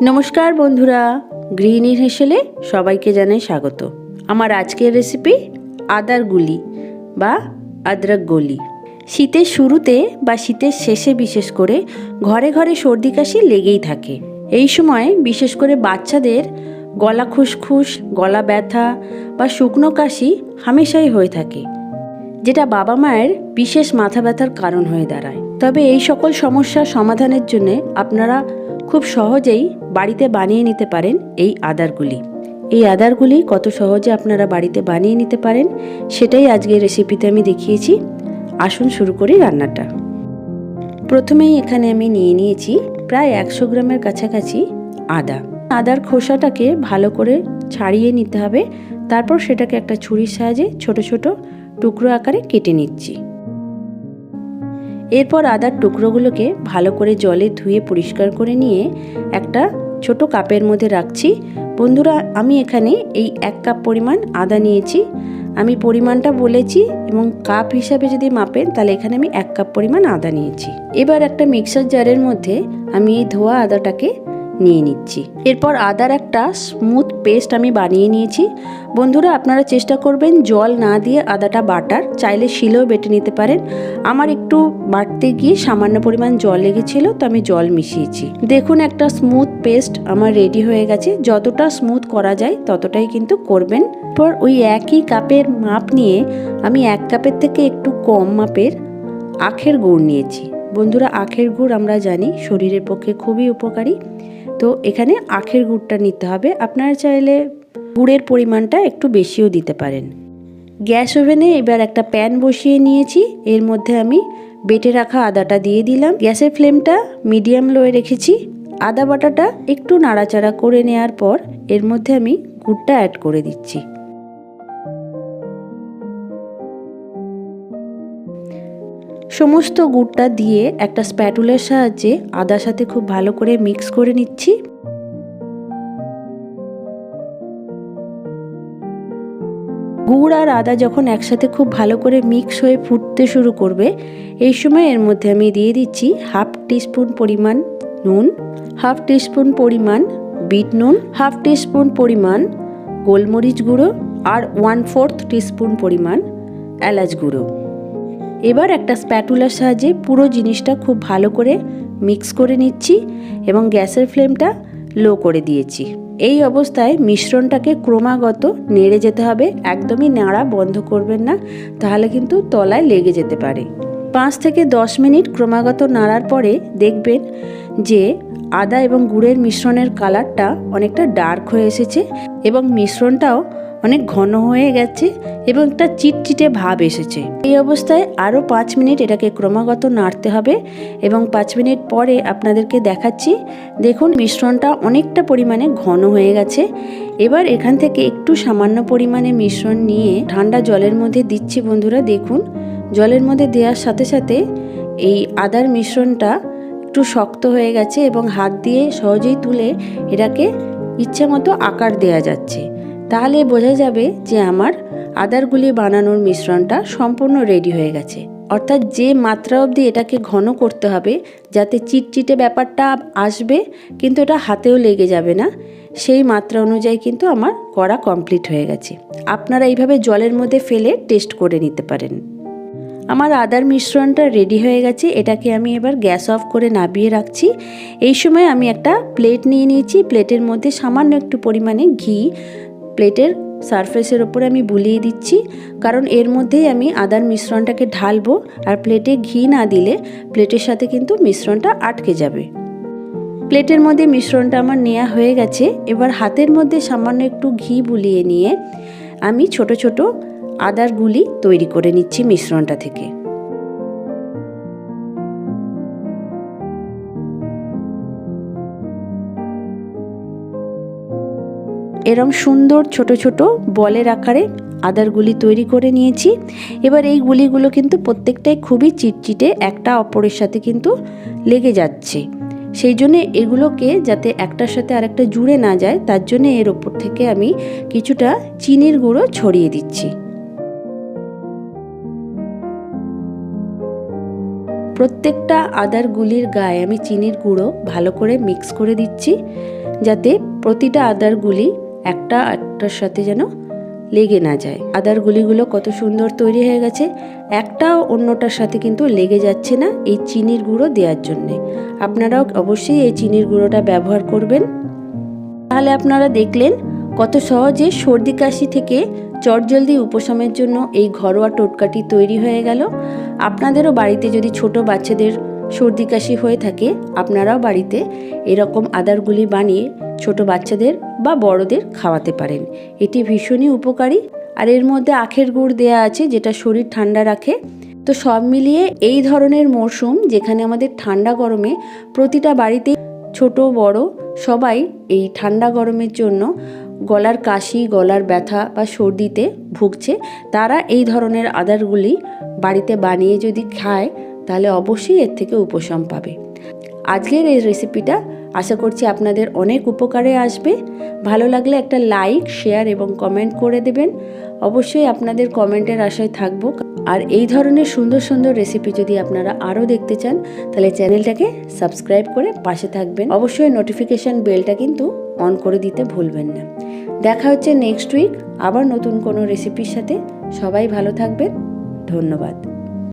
নমস্কার বন্ধুরা, গৃহিণীর হেসেলে সবাইকে জানাই স্বাগত। আমার আজকের রেসিপি আদার গুলি বা আদরক গলি। শীতের শুরুতে বা শীতের শেষে বিশেষ করে ঘরে ঘরে সর্দি কাশি লেগেই থাকে। এই সময় বিশেষ করে বাচ্চাদের গলা খুসখুস, গলা ব্যথা বা শুকনো কাশি হামেশাই হয়ে থাকে, যেটা বাবা মায়ের বিশেষ মাথা ব্যথার কারণ হয়ে দাঁড়ায়। তবে এই সকল সমস্যার সমাধানের জন্য আপনারা খুব সহজেই বাড়িতে বানিয়ে নিতে পারেন এই আদারগুলি। এই আদারগুলি কত সহজে আপনারা বাড়িতে বানিয়ে নিতে পারেন সেটাই আজকের রেসিপিতে আমি দেখিয়েছি। আসুন শুরু করি রান্নাটা। প্রথমেই এখানে আমি নিয়ে নিয়েছি প্রায় 100 গ্রামের কাছাকাছি আদা। আদার খোসাটাকে ভালো করে ছাড়িয়ে নিতে হবে, তারপর সেটাকে একটা ছুরির সাহায্যে ছোট ছোট টুকরো আকারে কেটে নিচ্ছি। এরপর আদার টুকরোগুলোকে ভালো করে জলে ধুয়ে পরিষ্কার করে নিয়ে একটা ছোট কাপের মধ্যে রাখছি। বন্ধুরা, আমি এখানে এই 1 কাপ পরিমাণ আদা নিয়েছি। আমি পরিমাণটা বলেছি এবং কাপ হিসাবে যদি মাপেন তাহলে এখানে আমি 1 কাপ পরিমাণ আদা নিয়েছি। এবার একটা মিক্সার জারের মধ্যে আমি এই ধোয়া আদাটাকে নিয়ে নিচ্ছি। এরপর আদার একটা স্মুথ পেস্ট আমি বানিয়ে নিয়েছি। বন্ধুরা, আপনারা চেষ্টা করবেন জল না দিয়ে আদাটা বাটার, চাইলে শিলেও বেটে নিতে পারেন। আমার একটু বাটতে গিয়ে সামান্য পরিমাণ জল লেগেছিল, তো আমি জল মিশিয়েছি। দেখুন, একটা স্মুথ পেস্ট আমার রেডি হয়ে গেছে। যতটা স্মুথ করা যায় ততটাই কিন্তু করবেন। এরপর ওই একই কাপের মাপ নিয়ে আমি 1 কাপের থেকে একটু কম মাপের আখের গুড় নিয়েছি। বন্ধুরা, আখের গুড় আমরা জানি শরীরের পক্ষে খুবই উপকারী, তো এখানে আখের গুড়টা নিতে হবে। আপনারা চাইলে গুড়ের পরিমাণটা একটু বেশিও দিতে পারেন। গ্যাস ওভেনে এবার একটা প্যান বসিয়ে নিয়েছি। এর মধ্যে আমি বেটে রাখা আদাটা দিয়ে দিলাম। গ্যাসের ফ্লেমটা মিডিয়াম লোয়ে রেখেছি। আদা বাটাটা একটু নাড়াচাড়া করে নেওয়ার পর এর মধ্যে আমি গুড়টা অ্যাড করে দিচ্ছি। সমস্ত গুড়টা দিয়ে একটা স্প্যাটুলার সাহায্যে আদার সাথে খুব ভালো করে মিক্স করে নিচ্ছি। গুড় আর আদা যখন একসাথে খুব ভালো করে মিক্স হয়ে ফুটতে শুরু করবে, এই সময় এর মধ্যে আমি দিয়ে দিচ্ছি 1/2 টিস্পুন পরিমাণ নুন, 1/2 টিস্পুন পরিমাণ বিট নুন, 1/2 টিস্পুন পরিমাণ গোলমরিচ গুঁড়ো আর 1/4 টিস্পুন পরিমাণ এলাচ গুঁড়ো। এবার একটা স্প্যাটুলার সাহায্যে পুরো জিনিসটা খুব ভালো করে মিক্স করে নিচ্ছি এবং গ্যাসের ফ্লেমটা লো করে দিয়েছি। এই অবস্থায় মিশ্রণটাকে ক্রমাগত নেড়ে যেতে হবে। একদমই নাড়া বন্ধ করবেন না, তাহলে কিন্তু তলায় লেগে যেতে পারে। 5 থেকে 10 মিনিট ক্রমাগত নাড়ার পরে দেখবেন যে আদা এবং গুড়ের মিশ্রণের কালারটা অনেকটা ডার্ক হয়ে এসেছে এবং মিশ্রণটাও অনেক ঘন হয়ে গেছে এবং একটা চিটচিটে ভাব এসেছে। এই অবস্থায় আরও 5 মিনিট এটাকে ক্রমাগত নাড়তে হবে এবং 5 মিনিট পরে আপনাদেরকে দেখাচ্ছি। দেখুন, মিশ্রণটা অনেকটা পরিমাণে ঘন হয়ে গেছে। এবার এখান থেকে একটু সামান্য পরিমাণে মিশ্রণ নিয়ে ঠান্ডা জলের মধ্যে দিচ্ছি। বন্ধুরা, দেখুন, জলের মধ্যে দেওয়ার সাথে সাথে এই আদার মিশ্রণটা একটু শক্ত হয়ে গেছে এবং হাত দিয়ে সহজেই তুলে এটাকে ইচ্ছে মতো আকার দেওয়া যাচ্ছে। তাহলে বোঝা যাবে যে আমার আদারগুলি বানানোর মিশ্রণটা সম্পূর্ণ রেডি হয়ে গেছে। অর্থাৎ যে মাত্রা অবধি এটাকে ঘন করতে হবে যাতে চিটচিটে ব্যাপারটা আসবে কিন্তু এটা হাতেও লেগে যাবে না, সেই মাত্রা অনুযায়ী কিন্তু আমার করা কমপ্লিট হয়ে গেছে। আপনারা এইভাবে জলের মধ্যে ফেলে টেস্ট করে নিতে পারেন। আমার আদার মিশ্রণটা রেডি হয়ে গেছে। এটাকে আমি এবার গ্যাস অফ করে নামিয়ে রাখছি। এই সময় আমি একটা প্লেট নিয়ে নিয়েছি। প্লেটের মধ্যে সামান্য একটু পরিমাণে ঘি প্লেটের সারফেসের ওপরে আমি বুলিয়ে দিচ্ছি, কারণ এর মধ্যেই আমি আদার মিশ্রণটাকে ঢালবো। আর প্লেটে ঘি না দিলে প্লেটের সাথে কিন্তু মিশ্রণটা আটকে যাবে। প্লেটের মধ্যে মিশ্রণটা আমার নেওয়া হয়ে গেছে। এবার হাতের মধ্যে সামান্য একটু ঘি বুলিয়ে নিয়ে আমি ছোট ছোট আদার গুলি তৈরি করে নিচ্ছি মিশ্রণটা থেকে। এরম সুন্দর ছোট ছোট বলের আকারে আদার গুলি তৈরি করে নিয়েছি। এবার এই গুলিগুলো কিন্তু প্রত্যেকটাই খুবই চিটচিটে, একটা অপরের সাথে কিন্তু লেগে যাচ্ছে। সেই জন্য এগুলোকে যাতে একটার সাথে আরেকটা জুড়ে না যায় তার জন্য এর ওপর থেকে আমি কিছুটা চিনির গুঁড়ো ছড়িয়ে দিচ্ছি। প্রত্যেকটা আদার গুলির গায়ে আমি চিনির গুঁড়ো ভালো করে মিক্স করে দিচ্ছি, যাতে প্রতিটা আদার গুলি একটার সাথে যেন লেগে না যায়। আদার গুলিগুলো কত সুন্দর তৈরি হয়ে গেছে, একটা অন্যটার সাথে কিন্তু লেগে যাচ্ছে না এই চিনির গুঁড়ো দেওয়ার জন্যে। আপনারাও অবশ্যই এই চিনির গুঁড়োটা ব্যবহার করবেন। তাহলে আপনারা দেখলেন কত সহজে সর্দি কাশি থেকে চটজলদি উপশমের জন্য এই ঘরোয়া টোটকাটি তৈরি হয়ে গেল। আপনাদেরও বাড়িতে যদি ছোট বাচ্চাদের সর্দি কাশি হয়ে থাকে, আপনারাও বাড়িতে এরকম আদার গুলি বানিয়ে ছোট বাচ্চাদের বা বড়দের খাওয়াতে পারেন। এটি ভীষণই উপকারী, আর এর মধ্যে আখের গুড় দেয়া আছে যেটা শরীর ঠান্ডা রাখে। তো সব মিলিয়ে এই ধরনের মরশুম, যেখানে আমাদের ঠান্ডা গরমে প্রতিটা বাড়িতে ছোট বড় সবাই এই ঠান্ডা গরমের জন্য গলার কাশি, গলার ব্যথা বা সর্দিতে ভুগছে, তারা এই ধরনের আদারগুলি বাড়িতে বানিয়ে যদি খায় তাহলে অবশ্যই এর থেকে উপশম পাবে। আজকের এই রেসিপিটা আশা করছি আপনাদের অনেক উপকারে আসবে। ভালো লাগলে একটা লাইক, শেয়ার এবং কমেন্ট করে দেবেন। অবশ্যই আপনাদের কমেন্টের আশায় থাকব। আর এই ধরনের সুন্দর সুন্দর রেসিপি যদি আপনারা আরও দেখতে চান, তাহলে চ্যানেলটাকে সাবস্ক্রাইব করে পাশে থাকবেন। অবশ্যই নোটিফিকেশান বেলটা কিন্তু অন করে দিতে ভুলবেন না। দেখা হচ্ছে নেক্সট উইক আবার নতুন কোনো রেসিপির সাথে। সবাই ভালো থাকবেন। ধন্যবাদ।